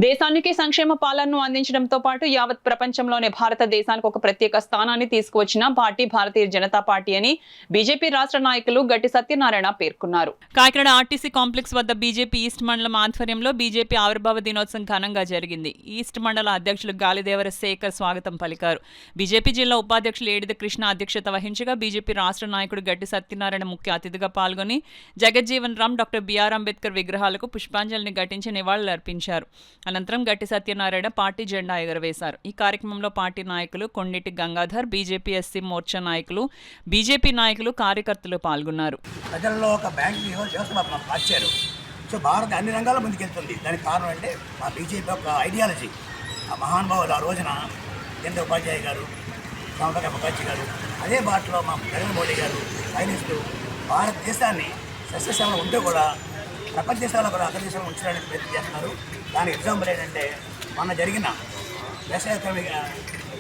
దేశానికి సంక్షేమ పాలనను అందించడంతో పాటు యావత్ ప్రపంచంలోనే భారతదేశానికి ఒక ప్రత్యేక స్థానాన్ని తీసుకువచ్చిన పార్టీ భారతీయ జనతా పార్టీ అని బీజేపీ రాష్ట్ర నాయకులు గట్టి సత్యనారాయణ పేర్కొన్నారు. కాకినాడ ఆర్టీసీ కాంప్లెక్స్ వద్ద బీజేపీ ఈస్ట్ మండలం ఆధ్వర్యంలో బీజేపీ ఆవిర్భావ దినోత్సవం ఘనంగా జరిగింది. ఈస్ట్ మండల అధ్యక్షులు గాలిదేవర శేఖర్ స్వాగతం పలికారు. బీజేపీ జిల్లా ఉపాధ్యక్షులు ఏడిద కృష్ణ అధ్యక్షత వహించగా బీజేపీ రాష్ట్ర నాయకుడు గట్టి సత్యనారాయణ ముఖ్య అతిథిగా పాల్గొని జగజ్జీవన్ రామ్, డాక్టర్ బిఆర్ అంబేద్కర్ విగ్రహాలకు పుష్పాంజలిని ఘటించి నివాళులర్పించారు. అనంతరం గట్టి సత్యనారాయణ పార్టీ జెండా ఎగురవేశారు. ఈ కార్యక్రమంలో పార్టీ నాయకులు కొండిటి గంగాధర్, బీజేపీ ఎస్సీ మోర్చా నాయకులు, బీజేపీ నాయకులు, కార్యకర్తలు పాల్గొన్నారు. ప్రజల్లో ఒక బ్యాంకింగ్ వ్యవస్థ మార్చారు. సో భారత్ అన్ని రంగాల్లో ముందుకెళ్తుంది. దానికి కారణం అంటే మా బీజేపీ యొక్క ఐడియాలజీ. ఆ మహానుభావులు ఆ రోజున కేంద్ర ఉపాధ్యాయ గారు, రామప్రకాశ్ ముఖర్జీ గారు, అదే బాటలో మా నరేంద్ర మోడీ గారు పయనిస్తూ భారతదేశాన్ని సస్యశ్యామలం ఉంటే కూడా ప్రపంచ దేశాల్లో కూడా అగ్ర దేశాలను ఉంచడానికి ప్రయత్నం చేస్తున్నారు. దాని ఎగ్జాంపుల్ ఏంటంటే మొన్న జరిగిన వేసవి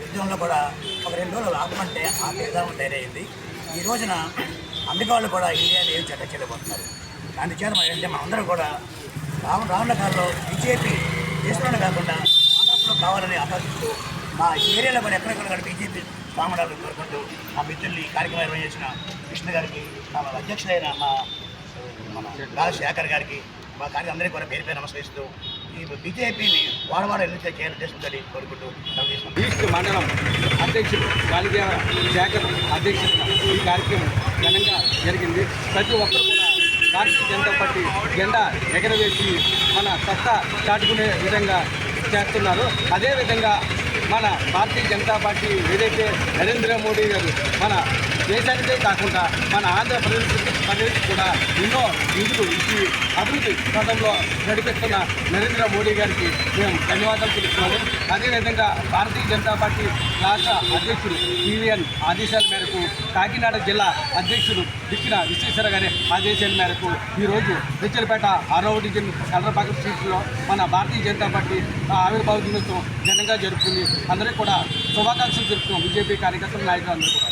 యుద్ధంలో కూడా ఒక 2 రోజులు ఆపమంటే ఆ ఎగ్జాంపుల్ తయారైంది. ఈ రోజున అమెరికా వాళ్ళు కూడా ఇండియాని ఏం చట్ట చేయలేకపోతున్నారు. అందుచేత అంటే మనందరం కూడా రానున్న కాలంలో బీజేపీ దేశంలోనే కాకుండా ఆంధ్రప్రదేశ్లో కావాలని ఆకాంక్షిస్తూ మా ఏరియాలో కూడా ఎక్కడెక్కడ కూడా బీజేపీ సామడాలను కోరుకుంటూ మా మిత్రుల్ని ఈ కార్యక్రమం నిర్వహించిన కృష్ణ గారికి, మా అధ్యక్షులైన మన శేఖర్ గారికి, మా కార్యక్రమం అందరికీ కూడా పేరు పేరు నమస్కరిస్తూ ఈ బీజేపీని వాడవాడ ఎన్నిక చేయాలని ఉద్దేశంతో కోరుకుంటూ ఈస్ట్ మండలం అధ్యక్షుడు గాలిదేవ శేఖర్ అధ్యక్షుడు ఈ కార్యక్రమం ఘనంగా జరిగింది. ప్రతి ఒక్కరు కూడా భారతీయ జనతా పార్టీ జెండా ఎగరవేసి మన సత్తా చాటుకునే విధంగా చేస్తున్నారు. అదేవిధంగా మన భారతీయ జనతా పార్టీ ఏదైతే నరేంద్ర మోడీ గారు మన దేశానికే కాకుండా మన ఆంధ్రప్రదేశ్ కూడా ఎన్నో నిధులు ఇచ్చి అభివృద్ధి పథంలో నడిపిస్తున్న నరేంద్ర మోడీ గారికి మేము ధన్యవాదాలు తెలుపుతున్నాము. అదేవిధంగా భారతీయ జనతా పార్టీ రాష్ట్ర అధ్యక్షుడు టీవీఎన్ ఆదేశాల మేరకు, కాకినాడ జిల్లా అధ్యక్షుడు దిక్కిన విశ్వేశ్వర గారి ఆదేశాల మేరకు ఈరోజు హెచ్చరిపేట 6వ డివిజన్ కలరపాక స్ట్రీట్లో మన భారతీయ జనతా పార్టీ ఆవిర్భావ దినోత్సవం ఘనంగా జరుపుకుంది. అందరికీ కూడా శుభాకాంక్షలు తెలుపుతున్నాం. బీజేపీ కార్యకర్తలు, నాయకులు అందరూ కూడా